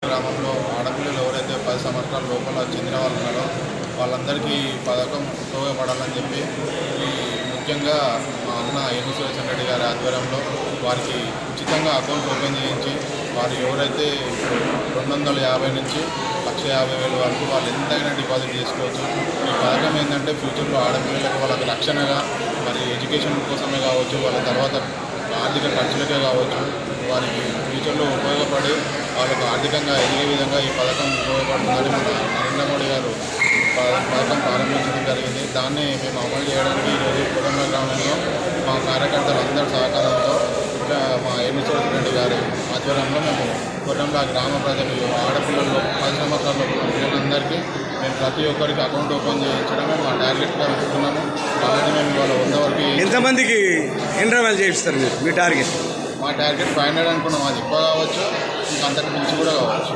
గ్రామంలో ఆడపిల్లలు ఎవరైతే 10 సంవత్సరాల లోపల చెందిన వాళ్ళు ఉన్నారో వాళ్ళందరికీ ఈ పథకం ఉపయోగపడాలని చెప్పి ముఖ్యంగా మా అన్న ఏపీ సురేషన్ రెడ్డి గారి ఆధ్వర్యంలో వారికి ఉచితంగా అకౌంట్ ఓపెన్ చేయించి వారు ఎవరైతే 250 నుంచి 1,50,000 వరకు వాళ్ళు ఎంతైనా డిపాజిట్ చేసుకోవచ్చు. ఈ పథకం ఏంటంటే ఫ్యూచర్లో ఆడపిల్లలకు వాళ్ళకి రక్షణగా మరి ఎడ్యుకేషన్ కోసమే కావచ్చు, వాళ్ళ తర్వాత ఆర్థిక ఖర్చులకే కావచ్చు, వారికి ఫ్యూచర్లో ఉపయోగపడి వాళ్ళకు ఆర్థికంగా ఎదిగే విధంగా ఈ పథకం ఉపయోగపడుతుందని మన నరేంద్ర మోడీ గారు పథకం ప్రారంభించడం జరిగింది. దాన్ని మేము అమలు చేయడానికి ఈరోజు కొరంల గ్రామంలో మా కార్యకర్తలు అందరి సహకారంతో ఇంకా మా ఏపీ సురేషన్ రెడ్డి గారి ఆధ్వర్యంలో మేము కొరంల గ్రామ ప్రజలు ఆడపిల్లలు 10 సంవత్సరాల పిల్లలందరికీ మేము ప్రతి ఒక్కరికి అకౌంట్ ఓపెన్ చేయించడమే మా టార్గెట్గా పెట్టుకున్నాము. కాబట్టి మేము ఇవాళ 100 వరకు ఎంతమందికి ఎన్రోల్ చేయిస్తారు మీ టార్గెట్? మా టార్గెట్ 500 అనుకున్నాం. అది ఎక్కువ కావచ్చు, ఇంకా అంతకు మించి కూడా కావచ్చు.